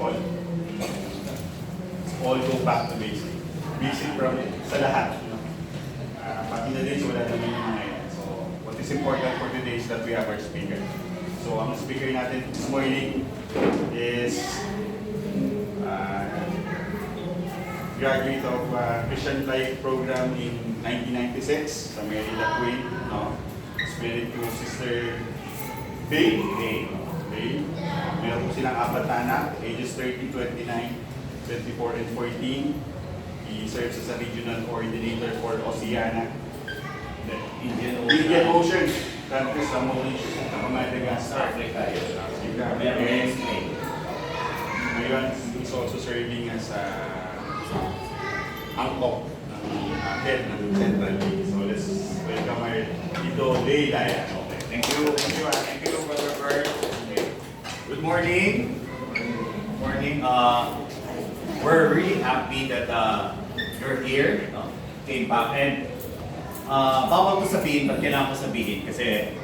all. All go back to basic. Basic from sa lahat. Pati na din, wala naman yung mga yan. So, what is important for today is that we have our speaker. So, ang speaker natin this morning is graduate of Christian Life Program in 1996 sa Merida Queen. Married to Sister Bay. Meron po silang apat na anak, ages 30, 29, 24, and 14. He serves as a regional coordinator for Oceania, the Indian Ocean countries sa Mauritius at Madagascar. Africa. Ngayon, he's also serving as angkop ng head ng Central Bay. So let's welcome our Tito Laya. Okay. Thank you, Brother Bert. Okay. Good morning. We're really happy that you're here. Came back and bawal ko sabihin, but kailangan ko sabihin kasi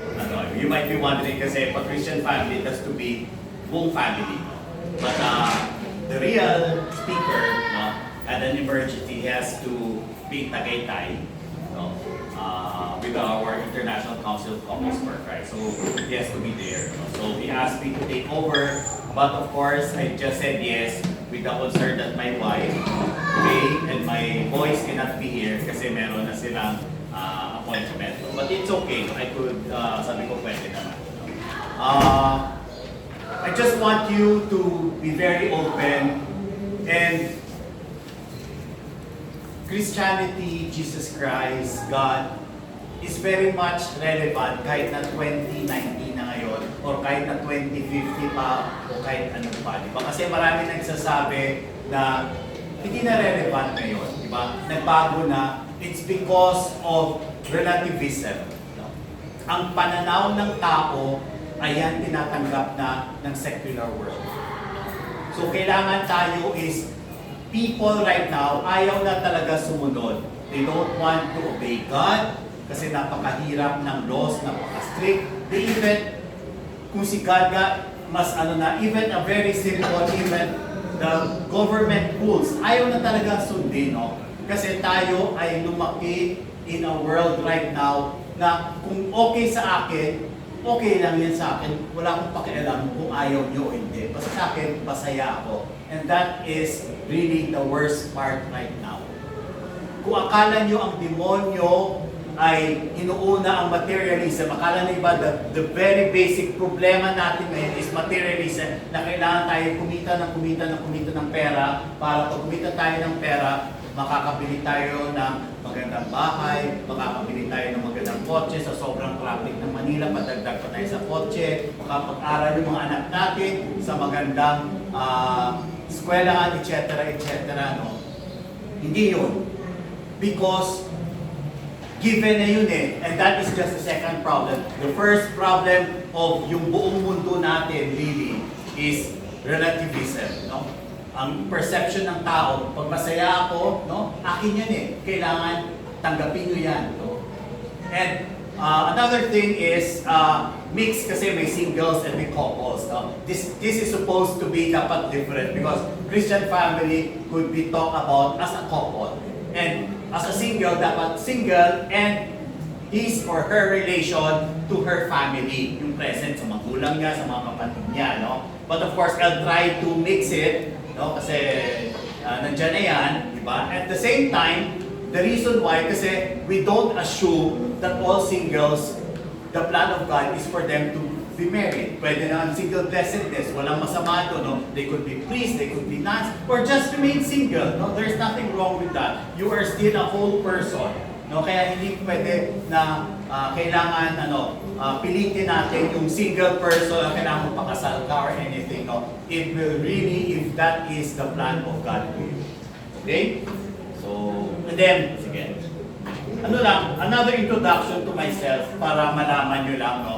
you might be wondering kasi pag Christian family, it has to be buong family. But the real speaker at an emergency has to be Tagaytay with our International Council of Couples for Christ. So he has to be there. So he asked me to take over, but of course I just said yes with the concern that my wife, Kay, and my boys cannot be here kasi meron na silang appointment. But it's okay. I could, sabi ko pwede naman. I just want you to be very open and Christianity, Jesus Christ, God, is very much relevant kahit na 2019 na ngayon or kahit na 2050 pa o kahit ano pa. Diba? Kasi marami nagsasabi na hindi na relevant ngayon. Diba? Nagbago na. It's because of relativism. Ang pananaw ng tao ay yan tinatanggap na ng secular world. So kailangan tayo is people right now, ayaw na talaga sumunod. They don't want to obey God kasi napakahirap ng laws, napaka-strict. They even, kung si God mas even a very simple, even the government rules, ayaw na talaga sundin, no? Kasi tayo ay lumaki in a world right now na kung okay sa akin, okay lang yan sa akin. Wala akong pakialam kung ayaw nyo o hindi. Basta sa akin, masaya ako. And that is really the worst part right now. Kung akala nyo ang demonyo ay inuuna ang materialism, akala na iba, the very basic problema natin ngayon is materialism, na kailangan tayo kumita ng pera, para pag kumita tayo ng pera, makakabili tayo ng magandang bahay, makakabili tayo ng magandang kotse sa sobrang traffic ng Manila, padagdag pa tayo sa kotse, makapag-aral yung mga anak natin sa magandang eskwelahan, etc. No? Hindi yun. Because given na yun and that is just the second problem. The first problem of yung buong mundo natin really is relativism. No? Ang perception ng tao, pag masaya ako, no, akin yan kailangan tanggapin nyo yan. No? And another thing is, mix kasi may singles and may couples. No? This is supposed to be dapat different because Christian family could be talked about as a couple. And as a single, dapat single and his or her relation to her family. Yung present sa magulang niya, sa mga kapatid niya. No? But of course, I'll try to mix it. No? Kasi nandyan na yan, di ba? At the same time, the reason why, kasi we don't assume that all singles, the plan of God is for them to be married. Pwede na ang single blessedness, walang masama doon. No? They could be priests, they could be nuns, or just remain single. No? There's nothing wrong with that. You are still a whole person. No? Kaya hindi pwede na kailangan pilitin natin yung single person na kailangan pakasal ka or anything. No? It will really, if that is the plan of God for you. Okay? So, and then, sige. Another introduction to myself para malaman nyo lang, no?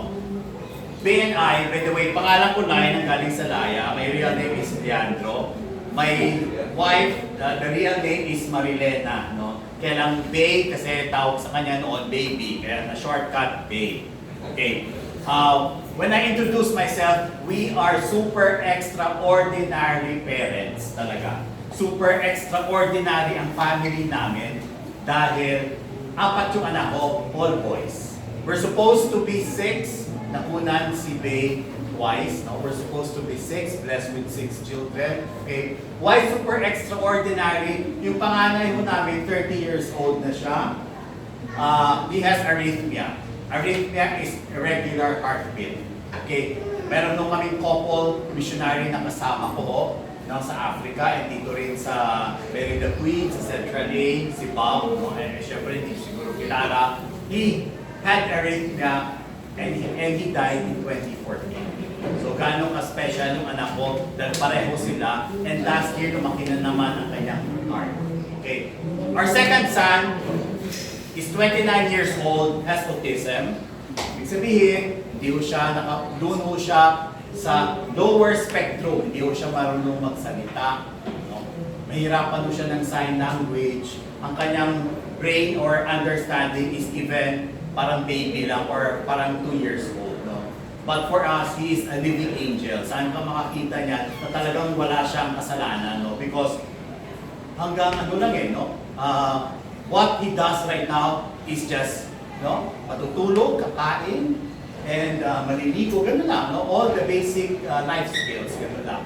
BNI, by the way, pangalan ko Laya, galing sa Laya. My real name is Leandro. My wife, the real name is Marilena, no? Kaya lang Bay kasi tawag sa kanya noon, baby. Kaya na shortcut, Bay. Okay. when I introduce myself, we are super extraordinary parents talaga. Super extraordinary ang family namin dahil apat yung anak ko, all boys. We're supposed to be 6, nakunan si Bay twice. No? We're supposed to be 6, blessed with 6 children. Okay? Why super extraordinary? Yung panganay mo namin, 30 years old na siya. He has arrhythmia. Arrhythmia is irregular heartbeat. Okay? Meron nung kaming couple missionary na kasama ko no, sa Africa and dito rin sa Merida Queen, sa Central A, si Bob, no? And syempre hindi siguro kilala. He had arrhythmia and he died in 2014. So gaano ka-special yung anak ko dahil pareho sila and last year lumaki na naman ang kanyang heart. Okay. Our second son is 29 years old, has autism. Ibig sabihin, doon ho siya sa lower spectrum, hindi ho siya marunong magsalita. No? Mahirapan ho siya ng sign language. Ang kanyang brain or understanding is even parang baby lang or parang 2 years old. No? But for us, he is a living angel. Saan ka makakita niya na talagang wala siyang kasalanan? No? Because hanggang ano lang no? What he does right now is just matutulog, kakain, and maliligo, gano'n lang. No? All the basic life skills, gano'n lang.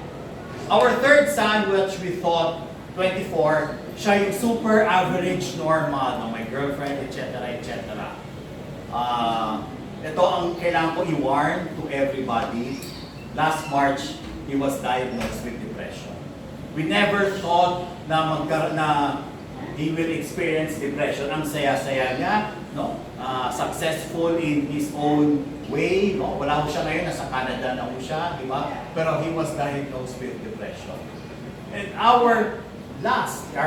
Our third son, which we thought 24, siya yung super average normal, no? My girlfriend, etc., etc. Ito ang kailangan ko i-warn to everybody. Last March, he was diagnosed with depression. We never thought na he will experience depression. Ang saya-saya niya, no? Successful in his own way, no? Wala ko siya ngayon, nasa Canada na ko siya, di ba? Pero he was diagnosed with depression. And our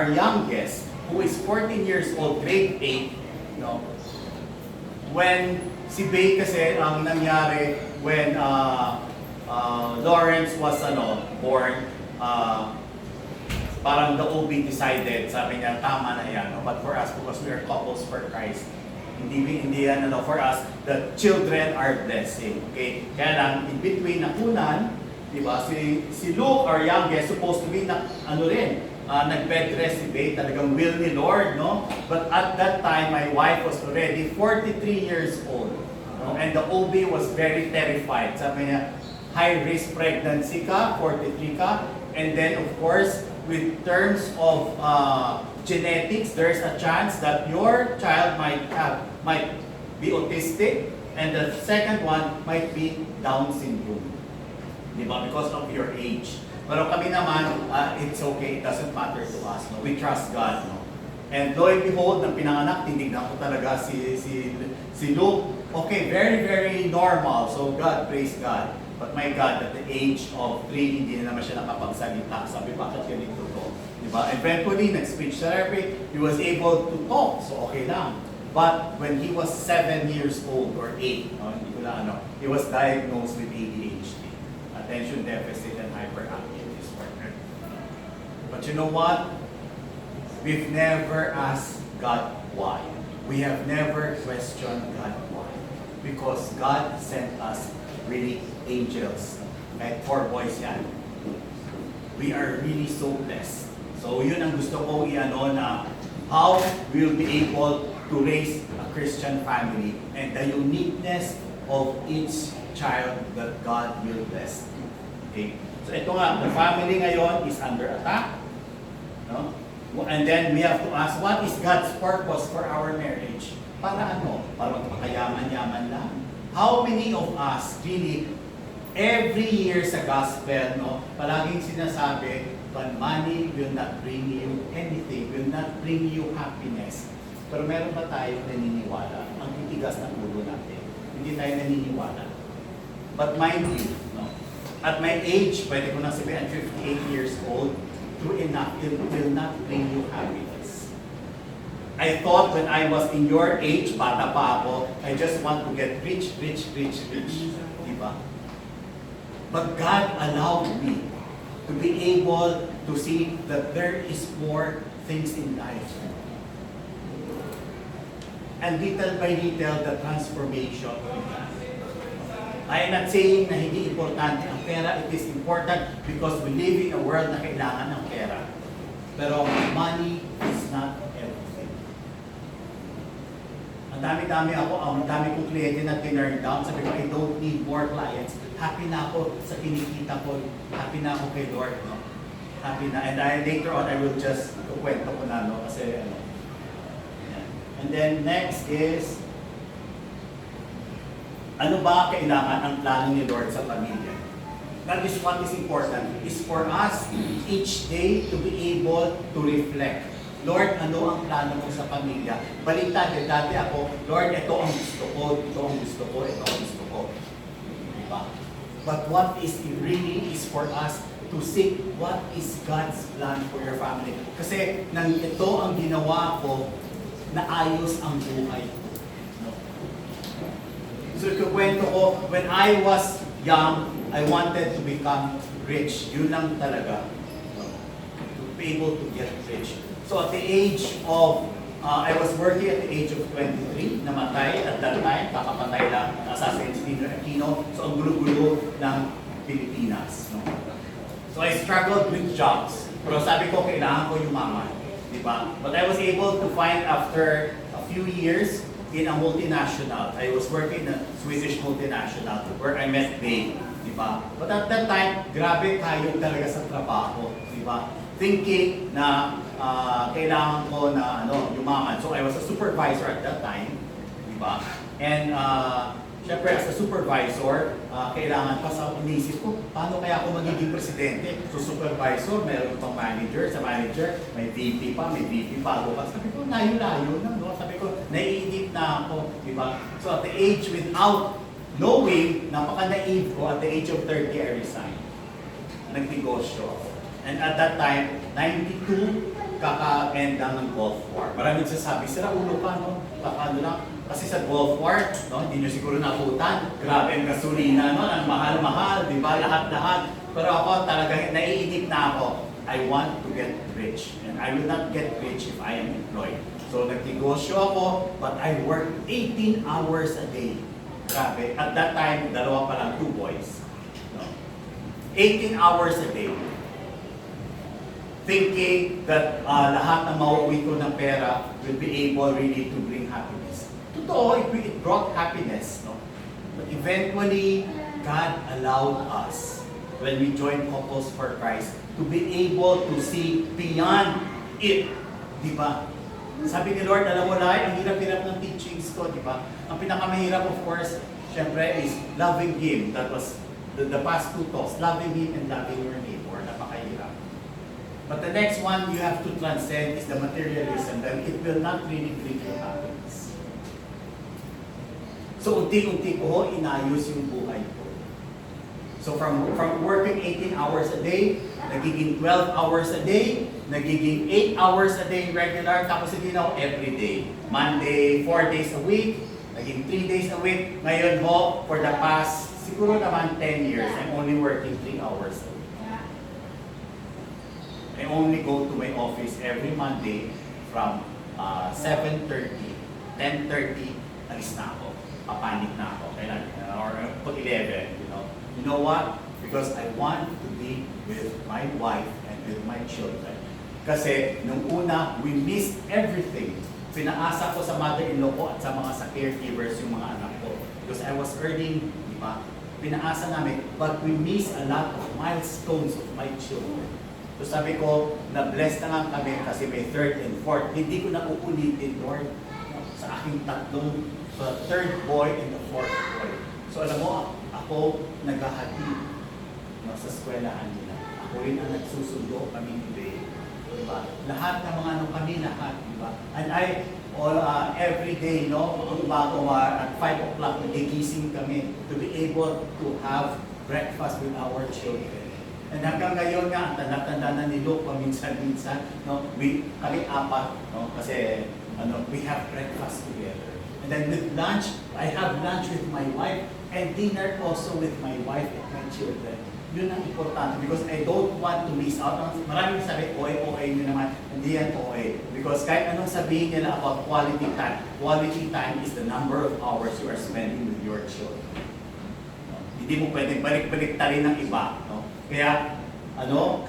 youngest, who is 14 years old, grade 8, no? When si Bay kasi, ang nangyari, when Lawrence was born, parang the OB decided, sabi niya, tama na yan. No? But for us, because we are couples for Christ, hindi yan, for us, the children are blessing. Okay? Kaya lang, in between nakunan, di ba, si Luke, our youngest, supposed to be nag-bed rest si Bay, talagang will ni Lord, no? But at that time, my wife was already 43 years old. No? And the OB was very terrified. Sabi niya, high-risk pregnancy ka, 43 ka, and then of course, with terms of genetics, there's a chance that your child might be autistic, and the second one might be Down syndrome. Di ba? Because of your age. Pero kami naman, it's okay. It doesn't matter to us. No? We trust God. No? And lo and behold, nang pinanganak, tinignan ko talaga si Luke. Okay, very, very normal. So God, praise God. But my God, at the age of 3, hindi na naman siya nakapagsalita. Sabi, bakit ganito to? Diba? Eventually, nag-speech therapy, he was able to talk. So okay lang. But when he was 7 years old or 8, hindi ko na he was diagnosed with ADHD. Attention deficit and hyperactive disorder. But you know what? We've never asked God why. We have never questioned God why. Because God sent us really angels. Kahit 4 boys yan. We are really so blessed. So yun ang gusto ko na how we'll be able to raise a Christian family and the uniqueness of each child that God will bless. Okay? So ito nga, the family ngayon is under attack. No? And then we have to ask, what is God's purpose for our marriage? Para Para makayaman-yaman lang? How many of us really, every year sa gospel, palaging sinasabi, but money will not bring you anything, will not bring you happiness. Pero meron ba tayo naniniwala? Ang titigas ng ulo natin. Hindi tayo naniniwala. But mind you, at my age, pwede ko nang sabihin, 58 years old, true enough, it will not bring you happiness. I thought when I was in your age, bata pa ako, I just want to get rich. Diba? But God allowed me to be able to see that there is more things in life. And little by little, the transformation began. I am not saying na hindi importante ang pera. It is important because we live in a world na kailangan ng pera. Pero money is not everything. Ang dami kong kliyente na tinurn down. Sabi ko, I don't need more clients. Happy na ako sa kinikita ko. Happy na ako kay Lord. No? Happy na. And later on, I will just kukwento ko na. No? Kasi, ano. And then next is, ano ba kailangan ang plano ni Lord sa pamilya? That is what is important. Is for us each day to be able to reflect. Lord, ano ang plano mo sa pamilya? Baliktad, dati ako, Lord, ito ang gusto ko, ito ang gusto ko, ito ang gusto ko. Diba? But what is really is for us to seek what is God's plan for your family. Kasi nang ito ang ginawa ko, naayos ang buhay ko. No? So ikukwento ko, when I was young, I wanted to become rich. Yun lang talaga. No? To be able to get rich. So at the age of, I was working at the age of 23, namatay at that time, kakapatay lang, Assassin's Aquino. So ang gulo-gulo ng Pilipinas. No? So I struggled with jobs. Pero sabi ko, kailangan ko yumaman. Diba? But I was able to find after a few years in a multinational. I was working in a Swedish multinational where I met Dave. Diba? But at that time, grabe tayo talaga sa trabaho. Diba? Thinking na kailangan ko na yumaman. So I was a supervisor at that time. Diba? And syempre, as a supervisor, kailangan pa sa inisip ko, paano kaya ako magiging presidente? So supervisor, meron pang manager, sa manager, may VP pa, may VP bago pa. Sabi ko, layo-layo na, no? Sabi ko, naiinip na ako, di ba? So at the age without knowing, napaka-naive ko, at the age of 30, I resigned. Nagnegosyo ako. And at that time, 92, kaka-end lang ng Gulf War. Maraming sasabi, sira ulo ka, no? Ano lang, kasi sa Gulf War, no, hindi nyo siguro nakutan. Grabe ang gasolina, no? Ang mahal-mahal, di ba? Lahat-lahat. Pero ako talaga, naiinip na ako. I want to get rich. And I will not get rich if I am employed. So nagnegosyo ako, but I work 18 hours a day. Grabe. At that time, dalawa pa lang, 2 boys. No? 18 hours a day. Thinking that lahat ng mauwi ko ng pera will be able really to bring happiness. Totoo, it brought happiness. No? But eventually, God allowed us, when we joined Couples for Christ, to be able to see beyond it. Di ba? Sabi ni Lord, alam mo Laya, ang hirap-hirap ng teachings ko, di ba? Ang pinakamahirap, of course, syempre, is loving Him. That was the past 2 talks. Loving Him and loving your neighbor. Napakahirap. But the next one you have to transcend is the materialism, that it will not really bring you happiness. So unti-unti ko inayos yung buhay ko. So from working 18 hours a day, nagiging 12 hours a day, nagiging 8 hours a day regular, tapos hindi na ako every day. Monday, 4 days a week, naging 3 days a week. Ngayon ho, for the past, siguro naman 10 years, I'm only working 3 hours a week. I only go to my office every Monday from 7:30, 10:30, alis na ako. Papanik na ako. Kailan? Or pag 11, you know. You know what? Because I want to be with my wife and with my children. Kasi nung una, we missed everything. Pinaasa ko sa mother-in-law ko at sa mga sa caregivers yung mga anak ko. Because I was earning, di ba? Pinaasa namin. But we miss a lot of milestones of my children. So sabi ko, na-bless na nga kami kasi may 3rd and 4th. Hindi ko na uulitin, Lord, sa aking tatlong, the 3rd boy and the 4th boy. So alam mo, ako naghahatid sa eskwelahan nila. Ako rin ang nagsusundo kami ni Dave. Diba? Lahat ng mga kami, lahat. Diba? And every day, no, ang bago at 5 o'clock, nagigising kami to be able to have breakfast with our children. And hanggang ngayon nga, ang tanda-tanda na ni Luke, paminsan-minsan, no, kami 4, no, kasi we have breakfast together. And then with lunch, I have lunch with my wife, and dinner also with my wife and my children. Yun ang importante because I don't want to miss out. Maraming sabi, OA nyo naman, hindi yan OA. Because kahit anong sabihin nila about quality time is the number of hours you are spending with your children. Hindi mo pwedeng balik-balik rin ng iba. No? Kaya,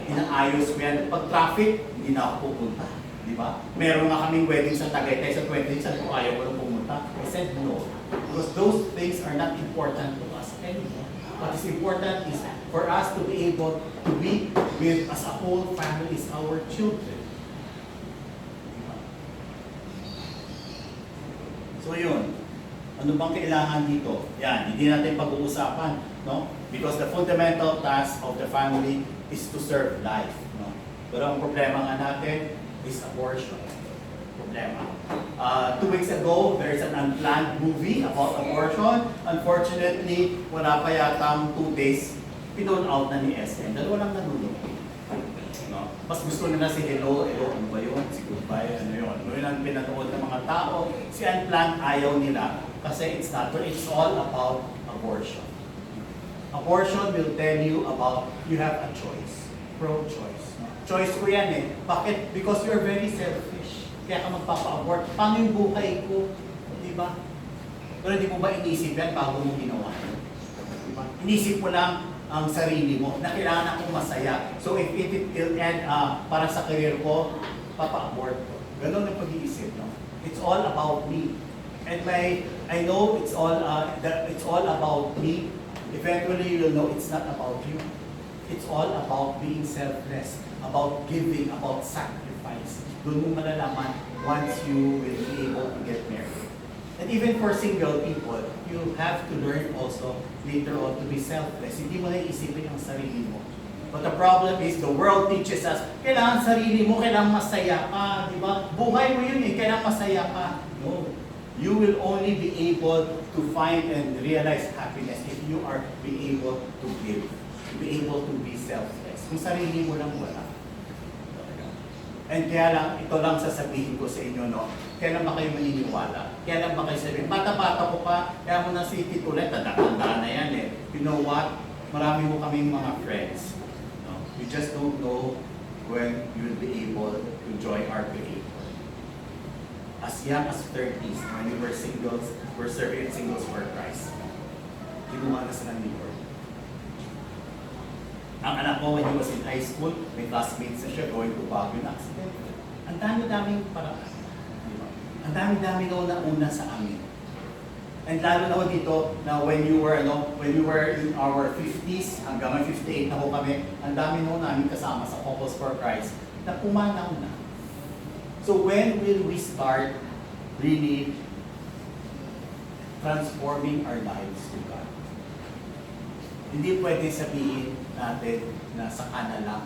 inaayos ko yan. Pag traffic, hindi na ako pupunta. Di ba? Meron nga kaming wedding sa Tagaytay sa 20, sabi ko ayaw ko na pumunta. I said no. Because those things are not important to us anymore. What is important is for us to be able to be with as a whole family is our children. So yun, ano bang kailangan dito? Yan, hindi natin pag-uusapan, no? Because the fundamental task of the family is to serve life, no? Pero ang problema nga natin is abortion. Problema. 2 weeks ago, there is an unplanned movie about abortion. Unfortunately, wala pa yatang 2 days, pinown out na ni SM. Dalawa lang nanonood. No? Mas gusto nila si Hello, ano ba yun? Si Goodbye, ano yun? Ano yun ang pinanood ng mga tao? Si Unplanned ayaw nila kasi it's all about abortion. Abortion will tell you about you have a choice. Pro-choice. No? Choice ko yan eh. Bakit? Because you're very selfish. Kaya ka magpapa-abort. Paano yung buhay ko? Diba? Pero di mo ba inisip yan bago mo ginawa? Diba? Inisip mo lang ang sarili mo, na kailangan akong masaya. So if it will end para sa career ko, papa-abort ko. Ganun ang pag-iisip, no? It's all about me. And I know it's all about me. Eventually you'll know it's not about you. It's all about being selfless, about giving, about sacrifice. Doon mo malalaman once you will be able to get married. And even for single people, you have to learn also later on to be selfless. Hindi mo na iisipin ang sarili mo. But the problem is, the world teaches us, kailangan sarili mo, kailangan masaya ka, di ba? Buhay mo yun eh, kailangan masaya ka. No. You will only be able to find and realize happiness if you are be able to give, to be able to be selfless. Kung sarili mo lang wala. And kaya lang, ito lang sasabihin ko sa inyo, no? Kailan ba kayo maniniwala? Kailan ba kayo sabihin? Bata-bata ko pa, kaya mo na si Titulet, tanda na yan eh. You know what? Marami mo kaming mga friends. No? You just don't know when you will be able to join our Creator. As young as 30s, when we were singles, we're serving singles for Christ. Ginawa na sila ni Lord. Ang anak ko, when he was in high school, may classmates na siya going to Baguio na accident. Ang dami-daming paraan. Ang dami-dami na una sa amin. And lalo na ho dito, na when you were in our 50s, hanggang may 58 na ho kami, ang dami na ho namin kasama sa Couples for Christ, na pumanaw na. So when will we start really transforming our lives to God? Hindi pwede sabihin natin na saka na lang.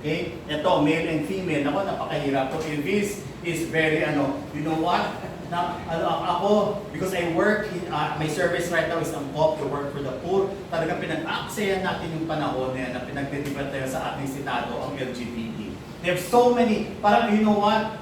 Okay? Ito, male and female. Ako, napakahirap to. If this is very, you know what? Ako, because I work in, my service right now is ang COP, to work for the poor. Talaga pinag-aksayan natin yung panahon na yan, na pinag-debate tayo sa ating Senado, ang LGBT. They have so many, parang, you know what?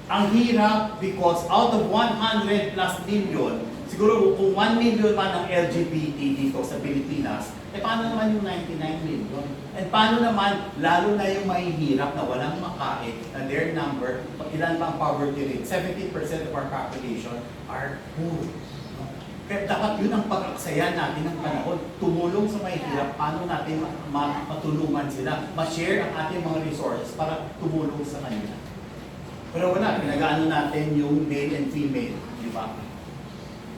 Ang hirap because out of 100 plus million, siguro kung 1 million man ang LGBT dito sa Pilipinas, paano naman yung 99 million? And paano naman, lalo na yung mahihirap na walang makain, na their number, ilan pa ang poverty rate, 70% of our population are poor. Kaya dapat yun ang pag-aksayan natin ng panahon, tumulong sa mahihirap, paano natin matulungan sila, ma-share ang ating mga resources para tumulong sa kanila. Pero wala, pinag-ano natin yung male and female, di ba?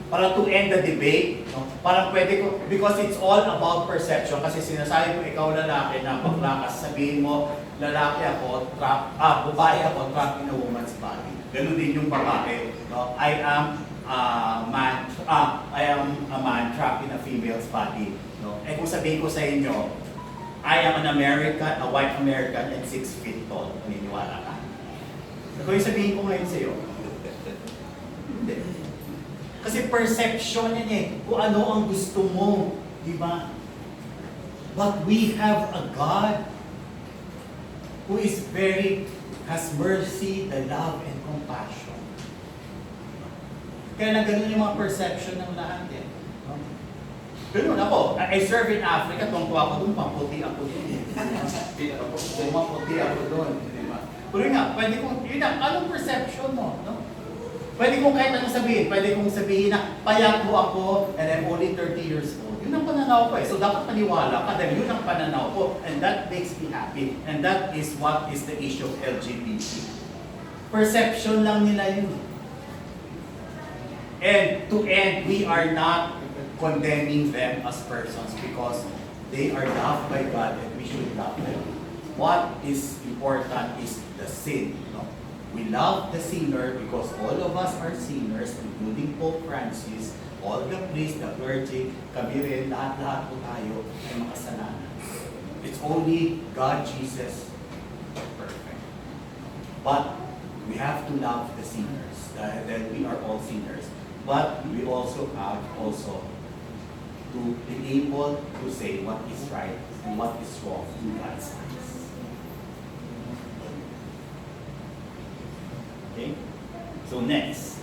Para to end the debate, no? Parang pwede ko, because it's all about perception, kasi sinasabi ko, ikaw lalaki, napakalakas, sabihin mo, lalaki ako, babae ako, trapped in a woman's body. Ganun din yung babae, no? I am a man trapped in a female's body, no? Eh kung sabihin ko sa inyo, I am an American, a white American, and 6 feet tall, naniniwala ka? Ano yung sabihin ko ngayon sa'yo? Hindi. Kasi perception yan eh. Kung ano ang gusto mo. Di ba? But we have a God who is has mercy, the love, and compassion. Kaya na ganun yung mga perception ng lahat eh. Ganun ako. I serve in Africa, tungkwa ako doon, pamputi ako doon. Pamputi ako doon. Pero nga, pwede kong, yun ang, anong perception mo? No? Pwede kong kahit anong sabihin. Pwede kong sabihin na payat po ako and I'm only 30 years old. Yun ang pananaw ko eh. So dapat paniwala ka dahil yun ang pananaw ko and that makes me happy. And that is what is the issue of LGBT. Perception lang nila yun. And to end, we are not condemning them as persons because they are loved by God and we should love them. What is important is the sin. No? We love the sinner because all of us are sinners, including Pope Francis, all the priests, the clergy, kami rin, lahat-lahat po tayo ay makasalanan. It's only God, Jesus, perfect. But we have to love the sinners, that we are all sinners. But we also have to be able to say what is right and what is wrong in God's eyes. Okay? So next.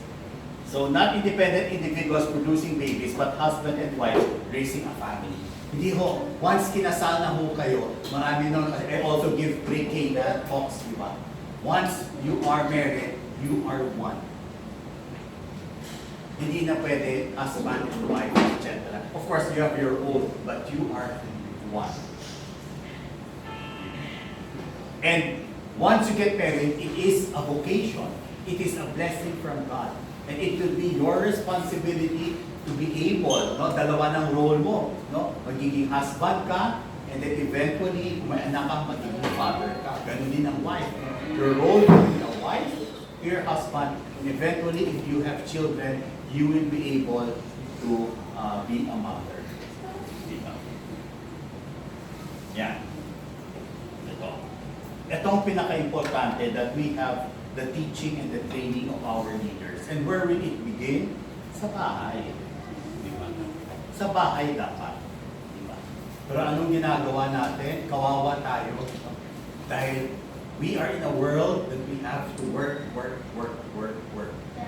So not independent individuals producing babies, but husband and wife raising a family. Hindi ho, once kinasal na ho kayo, marami nun, I also give pre-K na talks, di ba? Once you are married, you are one. Hindi na pwede husband and wife, etc. Of course, you have your own, but you are one. And once you get married, it is a vocation. It is a blessing from God. And it will be your responsibility to be able, no? Dalawa ng role mo, no? Magiging husband ka, and then eventually, kung may anak ka, magiging father ka. Ganun din ang wife. Your role will be a wife, your husband, and eventually, if you have children, you will be able to be a mother. Diba? Yan. Ito. Ito ang pinaka-importante that we have the teaching and the training of our leaders. And where will it begin? Sa bahay. Diba? Sa bahay dapat. Diba? Pero anong ginagawa natin? Kawawa tayo. Dahil we are in a world that we have to work.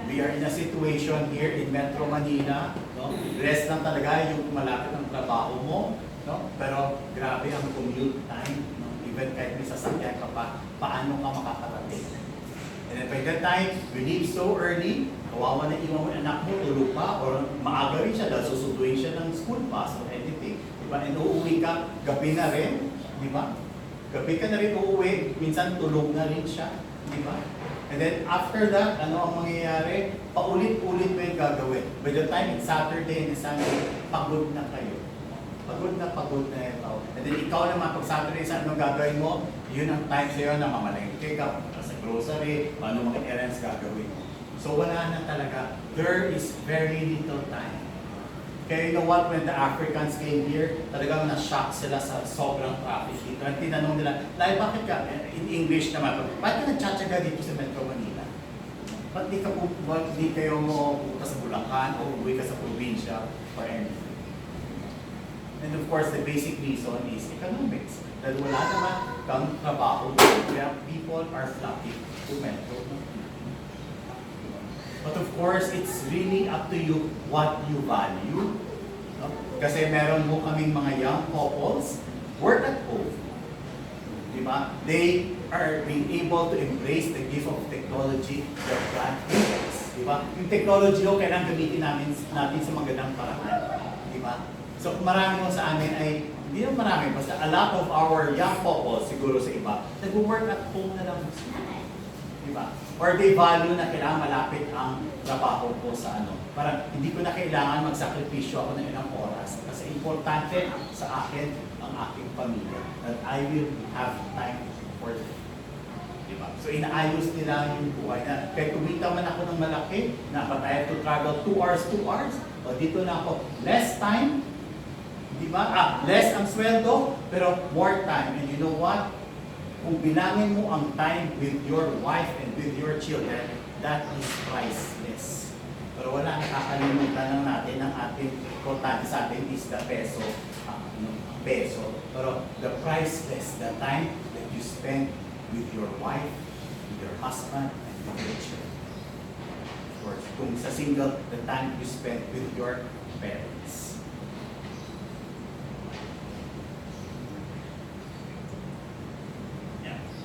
We are in a situation here in Metro Manila. No? Rest lang talaga yung malapit ng trabaho mo. No? Pero grabe ang commute time. No? Even kahit may sasakyan ka pa, paano ka makakarating? And then by that time, you leave so early, kawawa na iwan mo anak mo, tulog pa, or maaga rin siya dahil susunduin siya ng school bus or anything. Diba? And uuwi ka, gabi na rin. Diba? Gabi ka na rin uuwi, minsan tulog na rin siya. Diba? And then after that, ano ang mangyayari? Paulit-ulit mo yung gagawin. By the time it's Saturday and Sunday, pagod na kayo. Pagod na yung tao. And then ikaw naman, pag Saturday, saan anong gagawin mo? Yun ang time sa'yo na mamalengke ka, punta sa grocery, ano mga errands gagawin mo. So wala na talaga. There is very little time. Kaya you know what, when the Africans came here, talagang na-shock sila sa sobrang traffic dito. At tinanong nila, Laya, bakit ka, in English naman, bakit ka nagtsatsaga dito sa Metro Manila? Ba't di kayo pupunta sa Bulacan o uwi ka sa probinsya or anything? And of course, the basic reason is economics. Dahil wala naman kang trabaho, kaya people are flocking to Metro. But of course, it's really up to you what you value. No? Kasi meron mo kaming mga young couples, work at home. Diba? They are being able to embrace the gift of technology that God gives. Diba? Yung technology o kailangan gamitin natin sa magandang paraan. Diba? So marami mo sa amin ay, hindi naman marami, basta a lot of our young couples, siguro sa iba, nag-work at home na lang. Diba? Or they value na kailangan malapit ang trabaho ko sa ano. Parang hindi ko na kailangan magsakripisyo ako ng ilang oras. Kasi importante sa akin ang aking pamilya. That I will have time for them. Diba? So inaayos nila yung buhay na. Kaya kumita man ako ng malaki, na but I have to travel 2 hours, o dito na ako, less time, diba? Less ang sweldo, pero more time. And you know what? Kung bilangin mo ang time with your wife and with your children, that is priceless. Pero wala, nakakalimutan lang natin ang ating importante sa atin is the peso. Peso. Pero the priceless, the time that you spend with your wife, with your husband, and with your children. Of course, kung sa single, the time you spend with your parents.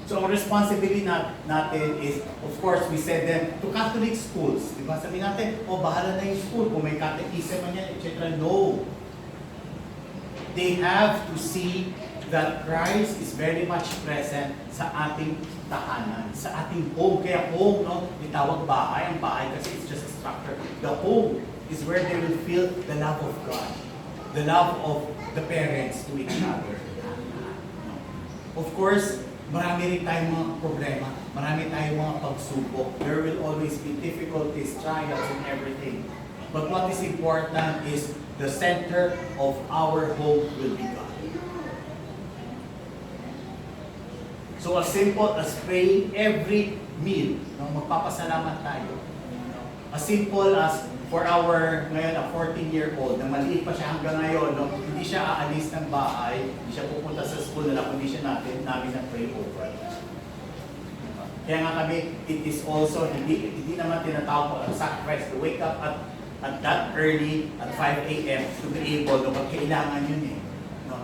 So ang responsibility natin is, of course, we send them to Catholic schools. Diba? Sabi natin, bahala na yung school kung may catechism man yan, etc. No. They have to see that Christ is very much present sa ating tahanan, sa ating home. Kaya home, no, itawag bahay. Ang bahay kasi it's just a structure. The home is where they will feel the love of God, the love of the parents to each other. Of course, marami rin tayong mga problema, marami tayong mga pagsubok. There will always be difficulties, trials, and everything. But what is important is the center of our hope will be God. So as simple as praying every meal, no, magpapasalamat tayo. As simple as for our, ngayon, a 14-year-old, na maliit pa siya hanggang ngayon, no, hindi siya aalis ng bahay, hindi siya pupunta sa school na kundi siya namin na pray over. Kaya nga kami, it is also, hindi naman tinatawag ko ang sacrifice to wake up at that early, at 5 a.m. to be able, no, pag kailangan yun eh. No?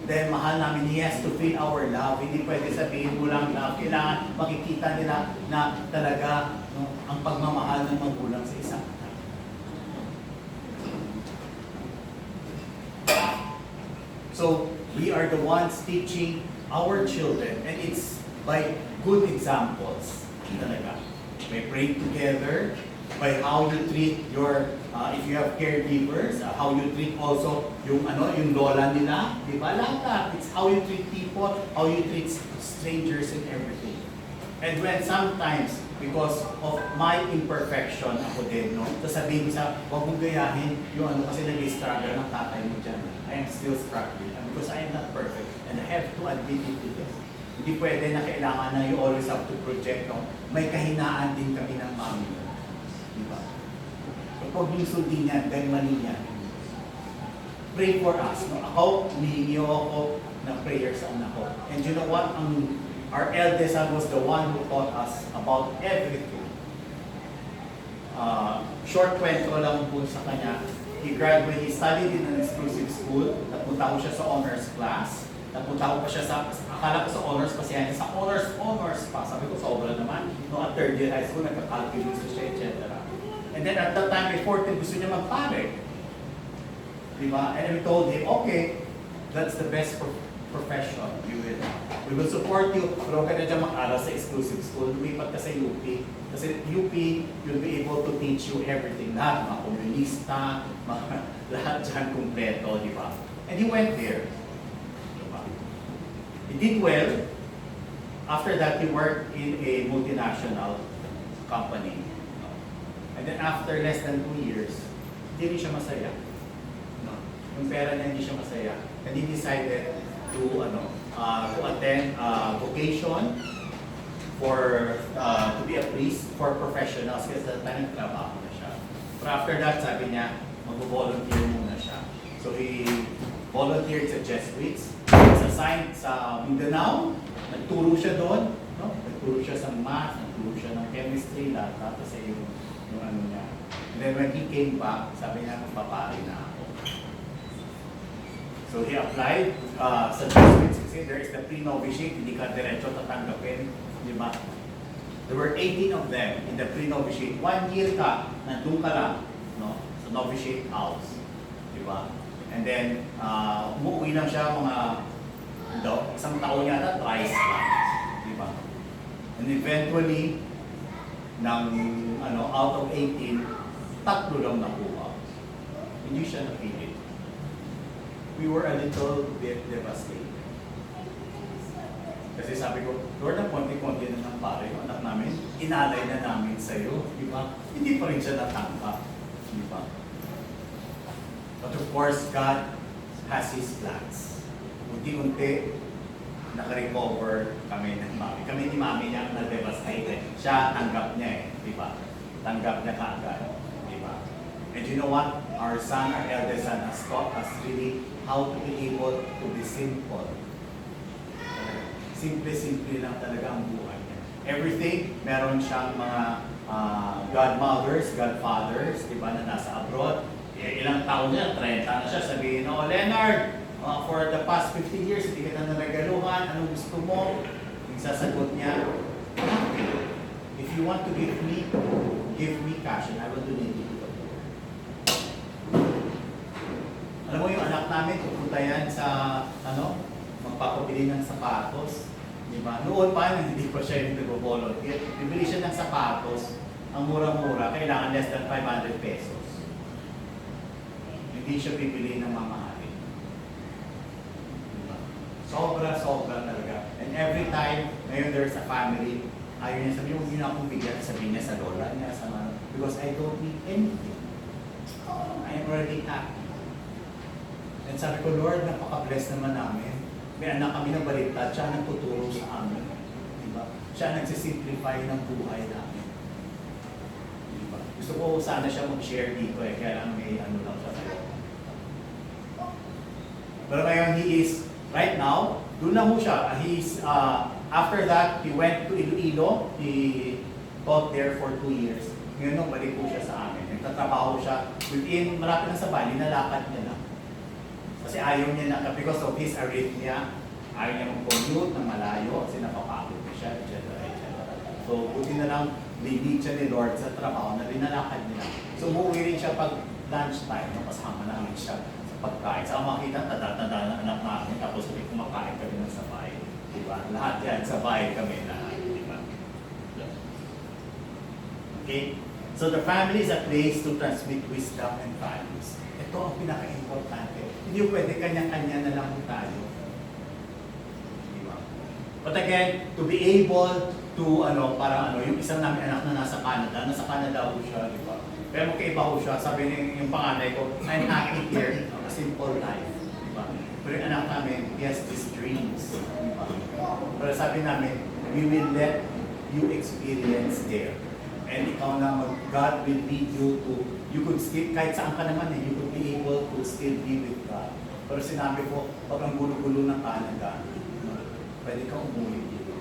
Dahil mahal namin, he has to feel our love. Hindi pwede sabihin mo lang love. Kailangan makikita nila na talaga, no, ang pagmamahal ng magulang sa isang anak. So, we are the ones teaching our children, and it's by good examples talaga. By praying together, by how you treat your, if you have caregivers, how you treat also yung lola nila, di ba? Lahat. It's how you treat people, how you treat strangers and everything. And when sometimes, because of my imperfection, ako din, no? Sasabihin ko sa, huwag mong gayahin yung kasi nag-struggle ng tatay mo dyan. I am still struggling because I am not perfect and I have to admit it to this. Hindi pwede na kailangan na you always have to project, no? May kahinaan din kami ng mami. Diba? Kapag yung sundin niya, dahil mali niya. Pray for us. No? Ako, humihingi ako ng prayer sa anak ko. And you know what? Our eldest son was the one who taught us about everything. Short kwento lang po sa kanya. He graduated, he studied in an exclusive school. Napunta ko siya sa honors class. Napunta ko pa siya sa, akala ko sa honors pa siya. Sa honors pa. Sabi ko, sobra naman. No, at third year high school, nagka-calculus siya, etc. And then at that time, may 14, gusto niya magpare. Diba? And we told him, okay, that's the best profession. We will support you, pero huwag ka na dyan mag-aral sa exclusive school. Lumipat ka sa UP. Kasi UP, you'll be able to teach you everything. Lahat, mga komunista, lahat dyan kumpleto, di ba? And he went there. Diba? He did well. After that, he worked in a multinational company. And then after less than 2 years, hindi rin siya masaya. No? Yung pera niya hindi siya masaya. And he decided to attend vocation to be a priest for professionals kasi sa time trabaho na siya. But after that, sabi niya, mag-volunteer muna siya. So he volunteered sa Jesuits. He was assigned sa Mindanao. Nagturo siya doon. No? Nagturo siya sa math, nagturo siya ng chemistry, lahat kasi yung ano niya. And then when he came back, sabi niya, magpapari na ako. So he applied sa Jesuits kasi there is the pre-novitiate, hindi ka diretso tatanggapin, di ba? There were 18 of them in the pre-novitiate. 1 year ka, nandun ka lang, no? Sa novitiate house, di ba? And then, umuwi lang siya isang taon yata, thrice lang, di ba? And eventually, out of 18, 3 lang nakuha. Hindi siya napili. We were a little bit devastated. Kasi sabi ko, Lord, ang konti-konti na ng pare yung anak namin, inalay na namin sa'yo, di ba? Hindi pa rin siya natanggap, di ba? But of course, God has His plans. Unti-unti, naka-recover kami ng mami. Kami ni mami niya na-devastated. Siya, tanggap niya eh, di ba? Tanggap niya kaagad, di ba? And you know what? Our son, our eldest son, has taught us really how to be able to be simple. Simple-simple lang talaga ang buhay niya. Everything, meron siyang mga godmothers, godfathers, di ba, na nasa abroad. Ilang taon niya, 30 na siya, sabihin, Leonard, for the past 15 years, hindi ka na nalagaluhan, anong gusto mo? Sasagot niya, if you want to give me cash and I will donate it to the poor. Alam mo yung anak namin, pupunta yan sa, magpapabili ng sapatos. Diba? Noon pa, hindi pa siya yung nag-volunteer. Bibili siya ng sapatos, ang mura-mura, kailangan less than 500 pesos. Hindi siya bibili ng mamahalin. Diba? Sobra-sobra talaga. And every time, ngayon there's a family, ayaw niya sabihin, huwag niyo na akong bigyan, sabihin niya sa lola niya, sa mga, because I don't need anything. I'm already happy. And sabi ko, Lord, napaka-bless naman namin. May anak kami na baliktad, siya nagtuturo sa amin. Diba? Siya nagsisimplify ng buhay namin. Diba? Gusto ko sana siya mag-share dito kaya lang may lang siya sa'yo. Pero ngayon, he is, right now, doon lang mo siya. After that, he went to Iloilo. He taught there for 2 years. Ngayon, balik po siya sa amin. Nagtatrabaho siya within, malapit na sa Bali, nalakad niya na. Kasi ayaw niya na, because of his arrhythmia, ayaw niya mag-commute ng malayo kasi napapagod siya, etc. So, buti na lang, lead siya ni Lord sa trabaho na linalakad niya. So, umuwi rin siya pag lunchtime, kasama namin siya sa pagkain. Saka makita, tanda-tanda ng anak namin, tapos kumakain kami ng sabay. Diba? Lahat yan, sabay kami lahat. Diba? Okay? So, the family is a place to transmit wisdom and values. Ito ang pinaka-importante. Hindi pwede kanya-kanya na lang tayo. Diba? But again, to be able to, yung isang namin anak na nasa Canada ho siya, di ba? Pero magkaiba ho siya, sabi niya yung panganay ko, I'm happy here, a simple life. Di ba? Pero yung anak namin, he has these dreams. Di ba? Pero sabi namin, we will let you experience there. And ikaw na God will lead you to, you could still, kahit saan ka naman you could be able to still be with God. Pero sinabi ko, pag ang gulo-gulo ng Canada, pwede ka umuwi dito.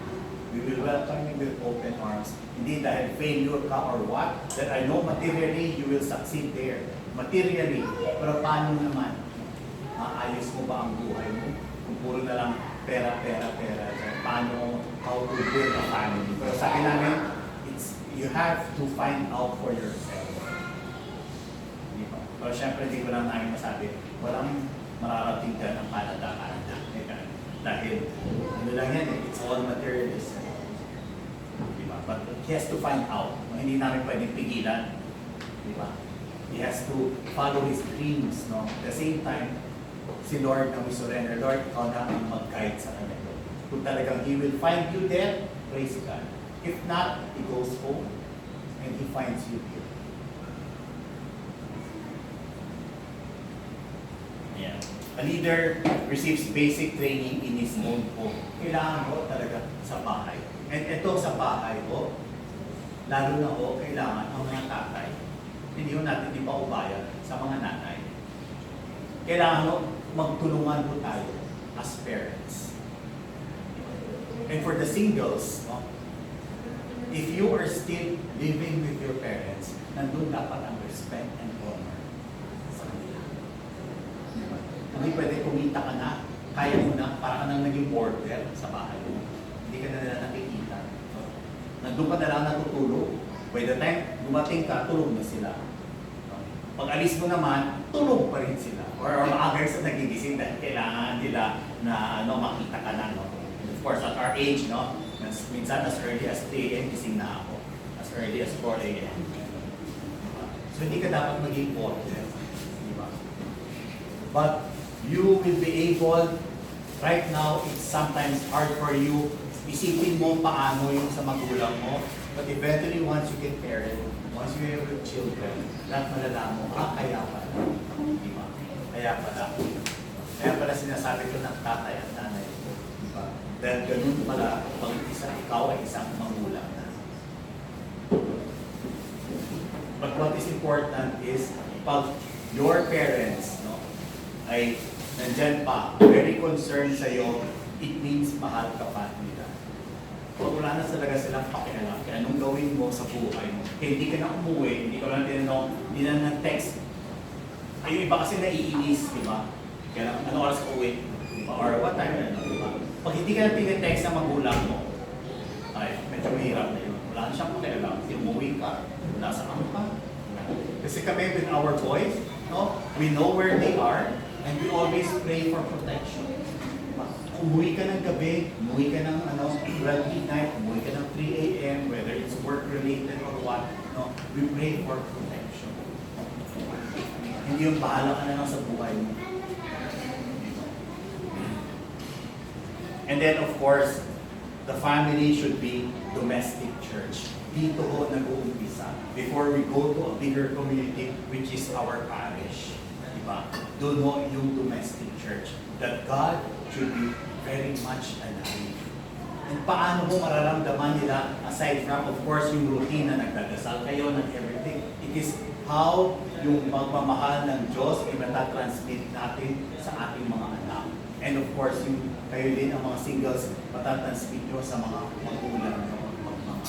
We will welcome you with open arms. Hindi dahil failure ka or what, that I know materially you will succeed there. Materially. Pero paano naman? Maayos mo ba ang buhay mo? Kung puro na lang pera. Paano, how to build a family? Pero sabi namin, you have to find out for yourself. Diba? Pero syempre, hindi ko lang namin masabi, walang mararating ka ng Canada. Dahil, lang yan it's all materialism. Diba? But he has to find out. Hindi namin pwedeng pigilan. Diba? He has to follow his dreams. No? At the same time, si Lord na we surrender, Lord, ikaw na ang mag-guide sa kanya. Kung talagang he will find you there, praise God. If not, he goes home and he finds you here. Yeah. A leader receives basic training in his own home. Kailangan mo talaga sa bahay. And ito sa bahay ko, lalo na ho, kailangan ang mga tatay. Hindi ho natin ipaubaya sa mga nanay. Kailangan ho, magtulungan ho tayo as parents. And for the singles, no, if you are still living with your parents, nandun dapat ang respect and honor sa kanila. Hindi pwede kumita ka na, kaya mo na, para ka nang naging border sa bahay mo. Hindi ka na nila nakikita. Nandun ka na lang natutulog. By the time dumating ka, tulog na sila. Pag alis mo naman, tulog pa rin sila. Or maaga sa nagigising dahil kailangan nila na makita ka na. No? Of course, at our age, no? Minsan as early as 3 a.m. gising na ako. As early as 4 a.m. So hindi ka dapat maging border. Diba? But you will be able, right now, it's sometimes hard for you. Isipin mo paano yung sa magulang mo. But eventually, once you get married, once you have children, lahat malalaman mo, kaya pala. Diba? Kaya pala. Kaya pala sinasabi ko ng tatay at nanay ko. Diba? Dahil ganun pala, pag ikaw ay isang magulang na. But what is important is, pag your parents, no, ay nandyan pa, very concerned sa'yo, it means mahal ka pa nila. Pag wala na talaga silang pakialam, kaya anong gawin mo sa buhay mo, kaya hindi ka na umuwi, hindi ka lang tinanong, hindi na nag-text. Ay, yung iba kasi naiinis, di ba? Kaya ano oras ka uwi? Diba? Or what time na, di ba? Pag hindi ka na tinetext ng magulang mo, medyo mahirap na yun. Wala na siyang pakialam. Umuwi ka, nasaan ka. Kasi kami with our boys, no, we know where they are and we always pray for protection. Umuwi ka ng gabi, umuwi ka ng 12 midnight, umuwi ka ng 3 a.m., whether it's work-related or what, no, we pray for protection. Hindi yung bahala ka na lang sa buhay mo. And then of course, the family should be domestic church. Dito ho nag-uumpisa. Before we go to a bigger community, which is our parish. Diba? Doon ho yung domestic church. That God should be very much alive. And paano mo mararamdaman nila, aside from, of course, yung routine na nagdadasal kayo and everything, it is how yung pagmamahal ng Diyos ay matatransmit natin sa ating mga anak. And of course, yung kayo din ang mga singles, matatransmit nyo sa mga magulang na magmamahal.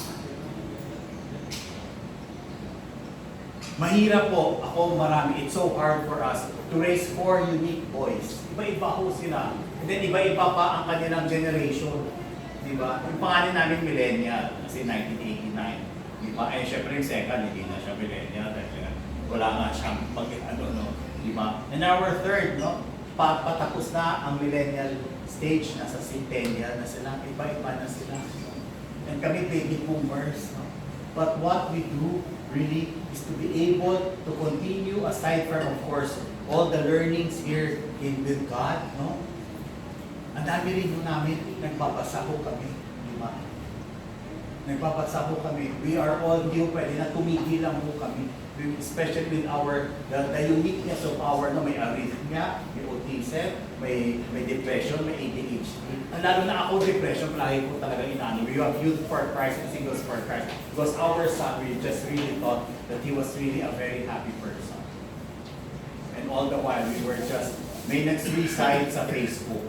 Mahirap po, ako marami, it's so hard for us to raise 4 unique boys. Iba-iba ho sila. And then iba-iba pa ang kanilang generation. Diba? Yung pangalan namin millennial, kasi 1989. Diba? Eh, syempre yung second, hindi na siya millennial. Dahil wala nga siyang diba? And our third, no? Patapos na ang millennial stage, nasa centennial na sila, iba-iba na sila. And kami baby boomers, no? But what we do really is to be able to continue aside from, of course, all the learnings here with God, no? Ang dami rin ho namin, nagbabasa ho kami, di ba? Nagbabasa ho kami. We are all, hindi ho pwede na tumigil lang ho kami. Especially with the uniqueness of our, no, may arrhythmia, may autism, may depression, may ADHD. Lalo na ako, depression, palagi ko talaga inano. We have Youth for Christ and Singles for Christ. Because our son, we just really thought that he was really a very happy person. And all the while, we were just, may nag-suicide sa Facebook.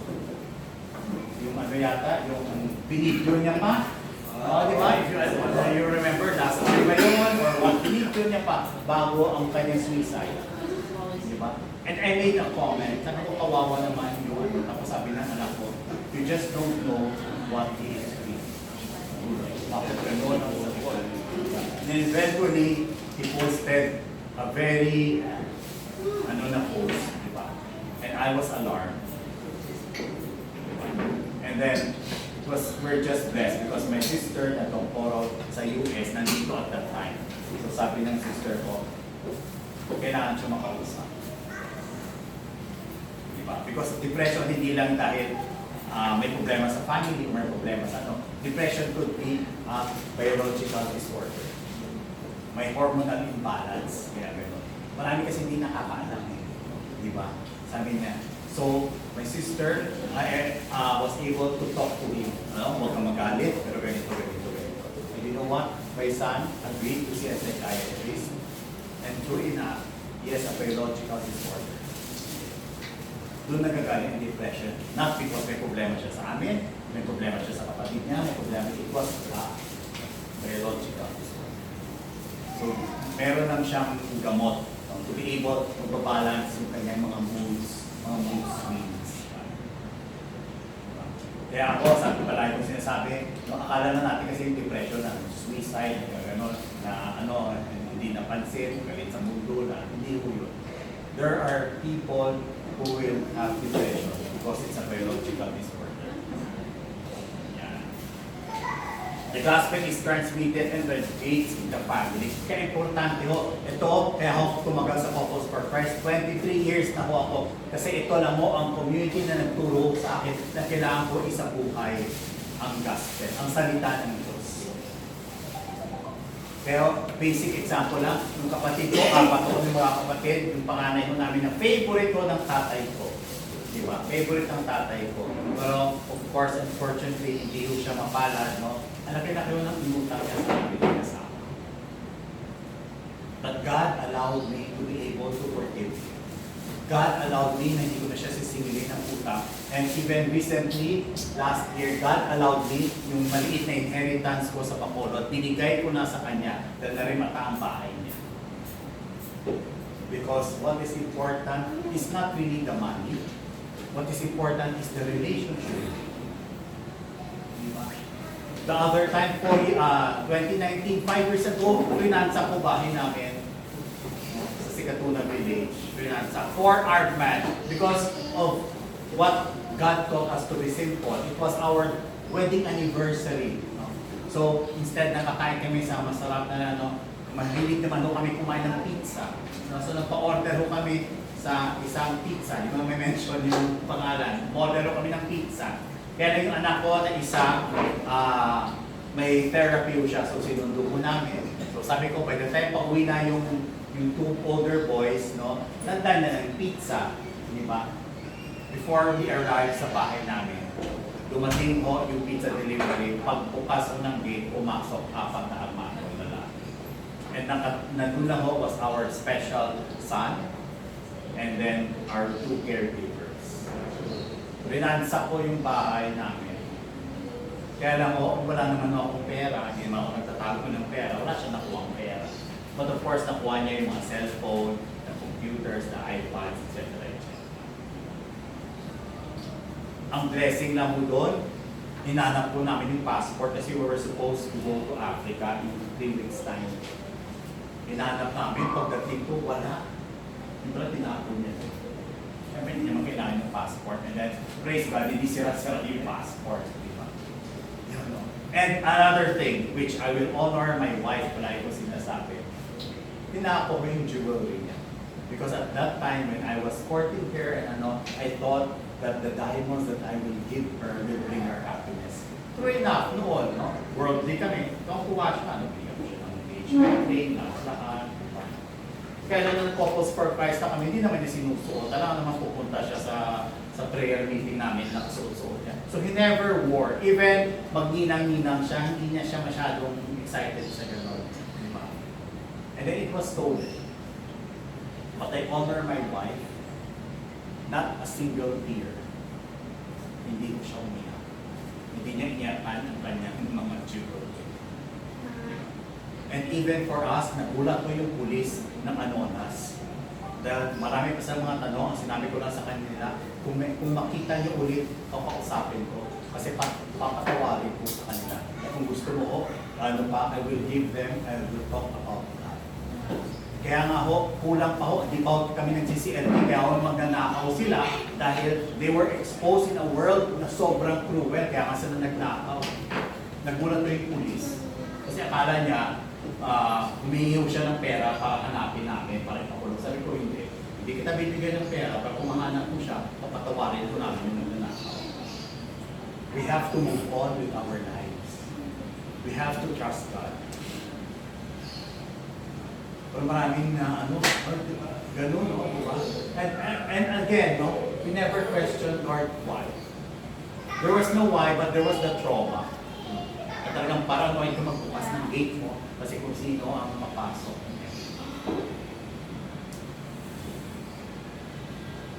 Yung ano yata, yung binidyo niya pa. Di ba? If you remember, last time ba yun? Or what binidyo niya pa bago ang kanyang suicide. Di ba? And I made a comment, sabi ko kawawa naman yun. Tapos sabi ng anak ko, you just don't know what he is doing. Bakit gano'n ang support? And eventually, he posted a very, post, di ba? And I was alarmed. And then, we're just blessed because my sister na Tongporo sa US nandito at that time. So sabi ng sister ko, kailangan siya makausap. Diba? Because depression hindi lang dahil may problema sa family o may problema sa ano. Depression could be biological disorder. May hormonal imbalance. Kaya gano'n. Marami kasi hindi nakakaalam eh. Diba? Sabi niya, so, my sister, I was able to talk to him. Huwag kang magalit, pero ganito. And you know what? My son agreed to see a psychiatrist. And true enough, he has a biological disorder. Doon nagagaling ang depression. Not because may problema siya sa amin, may problema siya sa kapatid niya, may problema it was biological disorder. So, meron lang siyang gamot to be able to balance yung kanyang mga mood swings. Kaya ako, sabi palagi kong sinasabi, akala na natin kasi yung depression na suicide, hindi napansin, galit sa mundo, hindi ko yun. There are people who will have depression because it's a biological disorder. Yeah. The gospel is transmitted and radiates in the family. Kaya importante ho, ito, kaya ako tumagal sa Focus for Christ, 23 years na ho ako. Kasi ito lang ho ang community na nagturo sa akin na kailangan ko isabuhay ang gospel, ang salita ng Diyos. Pero basic example lang, yung kapatid ko, apat ko yung mga kapatid, yung panganay ko namin na favorite ko ng tatay ko. Diba? Favorite ng tatay ko. Pero of course, unfortunately, hindi ko siya mapalad, no? Laki-laki ko ng inutang niya sa amin kasama. But God allowed me to be able to forgive him. God allowed me na hindi ko na siya sisingilin ng utang. And even recently, last year, God allowed me yung maliit na inheritance ko sa Bacolod. Binigay ko na sa kanya dahil narimata ang bahay niya. Because what is important is not really the money. What is important is the relationship. Diba? The other time po, 2019, 5 years ago, pinansa po bahay namin sa Sikatuna Village. Pinansa for our man because of what God taught us to be simple. It was our wedding anniversary. No? So, instead na kakain kami sa masarap na mahilig naman ho kami kumain ng pizza. No? So, nagpa-order ho kami sa isang pizza. Hindi ko may mention yung pangalan. Order ho kami ng pizza. Kaya yung anak ko na isa, may therapy siya, so sinundo ko namin. So sabi ko, by the time pa-uwi na yung two older boys, no, nandan na ng pizza, di ba? Before we arrived sa bahay namin, dumating ho yung pizza delivery, pagbukas ko ng gate, pumasok 4 na mga lalaki. And nandun na ho was our special son, and then our 2 caregivers. Rinansa ko yung bahay namin. Kaya lang wala naman akong pera, hindi naman ako nagtatago ng pera, wala siya nakuha ang pera. But of course, nakuha niya yung mga cellphone, the computers, the iPads, etc. Ang blessing lang mo doon, hinanap ko namin yung passport kasi we were supposed to go to Africa in 3 weeks time. Hinanap namin, pagdating ko, wala. Yung pala tinapon niya. Siyempre, hindi naman kailangan yung passport. And then, praise God, hindi sira-sira yung passport. Diba? Yun, no? And another thing, which I will honor my wife, wala ko sinasabi, tinako ko yung jewelry niya. Because at that time, when I was courting her, and I thought that the diamonds that I will give her will bring her happiness. True enough, noon, no? Worldly kami. Don't kuha siya, bigyan ko siya ng engagement ring, lahat. Kaya nung couples for Christ na kami, hindi naman niya sinusuot. Alam naman pupunta siya sa prayer meeting namin, nakasuot-suot niya. So he never wore. Even magninang-ninang siya, hindi niya siya masyadong excited sa gano'n. Diba? And then it was stolen. But I honor my wife, not a single tear. Hindi ko siya umiyak. Hindi niya iniyakan ang kanyang mga jewelry. And even for us, nagulat ko yung pulis ng Anonas. Dahil marami pa sa mga tanong, ang sinabi ko lang sa kanila, kung makita niyo ulit, kakausapin ko. Kasi papatawarin ko sa kanila. At kung gusto mo, I will give them, I will talk about that. Kaya nga kulang pa hindi pa kami nag-CLP, kaya magnanakaw sila dahil they were exposed in a world na sobrang cruel, kaya nga sila nagnakaw. Nagulat ko yung pulis. Kasi akala niya, humihiw siya ng pera para hanapin namin, para ipakulong. Sabi ko, hindi kita bibigyan ng pera para kung mahanap ko siya, papatawarin ko namin yung nagnanakaw. We have to move on with our lives. We have to trust God. Pero maraming ganun, no? Diba? And again, no, we never questioned Lord why. There was no why, but there was the trauma. At talagang paranoid ka magbukas ng gate mo kasi kung sino ang mapasok.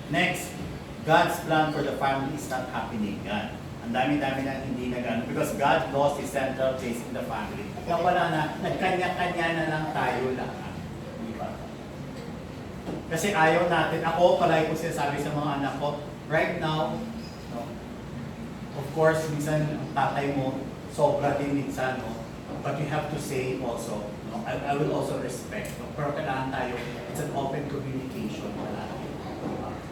Next, God's plan for the family is not happening. Yan. Ang dami-dami na hindi nagano because God lost His central place in the family. Kaya wala na, nagkanya-kanya na lang tayo lahat. Diba? Kasi ayaw natin, ako palagi ko sinasabi sa mga anak ko, right now, no, of course, minsan ang tatay mo, sobra din minsan, no? But you have to say also, no? I will also respect, no? Pero kailangan tayo, it's an open communication.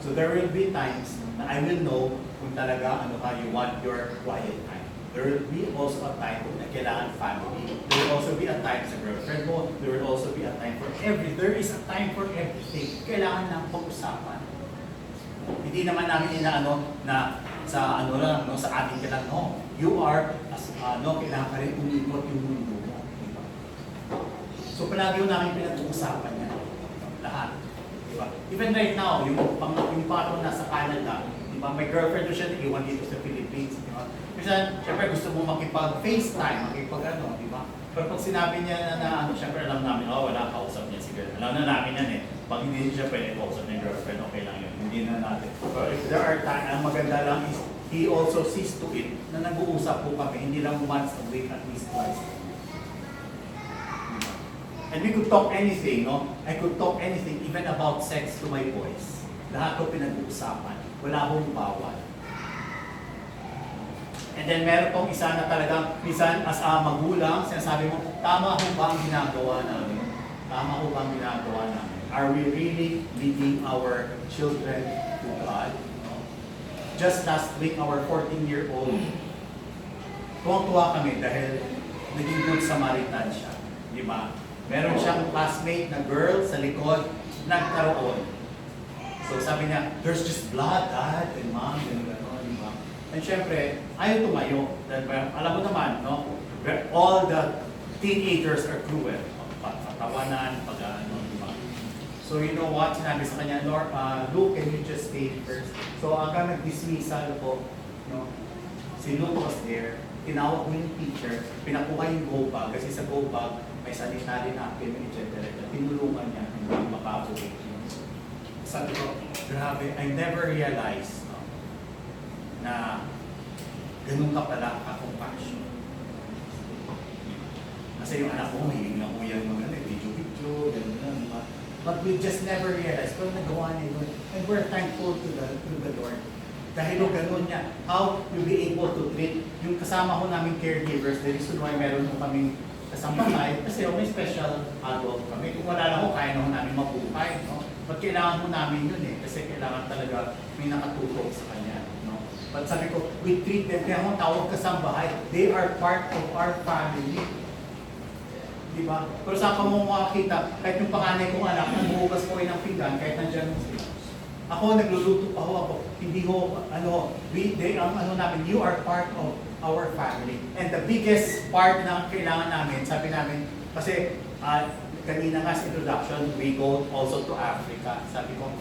So there will be times na I will know kung talaga you want your quiet time. There will be also a time na kailangan family. There will also be a time sa girlfriend mo. There will also be a time for there is a time for everything. Kailangan ng pag-usapan. Hindi naman namin na sa lang, no, sa atin ka lang, no. You are, kailangan ka rin umikot yung mundo mo. Diba? So palagi yung namin pinag-uusapan yan. Lahat. Diba? Even right now, yung pato nasa Canada, diba? May girlfriend doon siya iwan dito sa Philippines. Diba? Minsan, syempre gusto mo makipag-FaceTime, diba? Pero pag sinabi niya syempre alam namin, wala, kausap niya si girlfriend. Alam na namin yan eh. Pag hindi siya pwede kausap ng girlfriend, okay lang yun. Hindi na natin. But if there are times, ang maganda lang is, he also sees to it na nag-uusap po kami, hindi lang once a week, at least twice. And we could talk anything, no? I could talk anything, even about sex to my boys. Lahat ko pinag-uusapan. Wala akong bawal. And then meron pong isa na talagang, minsan as a magulang, sinasabi mo, tama ho ba ang ginagawa namin? Tama ho ba ang ginagawa namin? Are we really leading our children to God? No? Just last week, our 14-year-old, tuwang-tuwa kami dahil naging good Samaritan siya. Di ba? Meron siyang classmate na girl sa likod, nagkaroon. So sabi niya, there's just blood, dad and mom, and gano'n, di ba? And syempre, ayaw tumayo. Alam mo naman, no? All the teenagers are cruel. Patawanan, pag-ano, di ba? So you know what? Sinabi sa kanya, Luke, can you just stay first? So hanggang nag-dismissal ko, no? Si Luke was there, tinawag mo yung teacher, pinakuha yung go bag, kasi sa go bag, may sanitary napkin, etc. Tinulungan niya, hindi makabuhi. Sabi ko, grabe, I never realized, no, na ganun ka pala ka-compassion. Kasi yung anak ko, mahiling na kuya yung mga video-video, gano'n, di ba? But we just never realized, kung nagawa niya yun, and we're thankful to the Lord. Dahil yung gano'n niya, how you'll be able to treat yung kasama ko namin caregivers, the reason why meron mo kaming kasama tayo, kasi may special adult kami. Kung wala lang ko, kaya naman namin mabuhay, no? But kailangan mo namin yun eh, kasi kailangan talaga may nakatutok sa kanya, no? But sabi ko, we treat them, kaya kung tawag kasambahay, they are part of our family. Diba? Pero saan ka mo makakita, kahit yung panganay kong anak, nagbuhugas po ng pinggan, kahit nandiyan mo sila. Ako, nagluluto pa ako. Hindi ho, namin, you are part of our family. And the biggest part na kailangan namin, sabi namin, kasi kanina nga sa introduction, we go also to Africa. Sabi ko,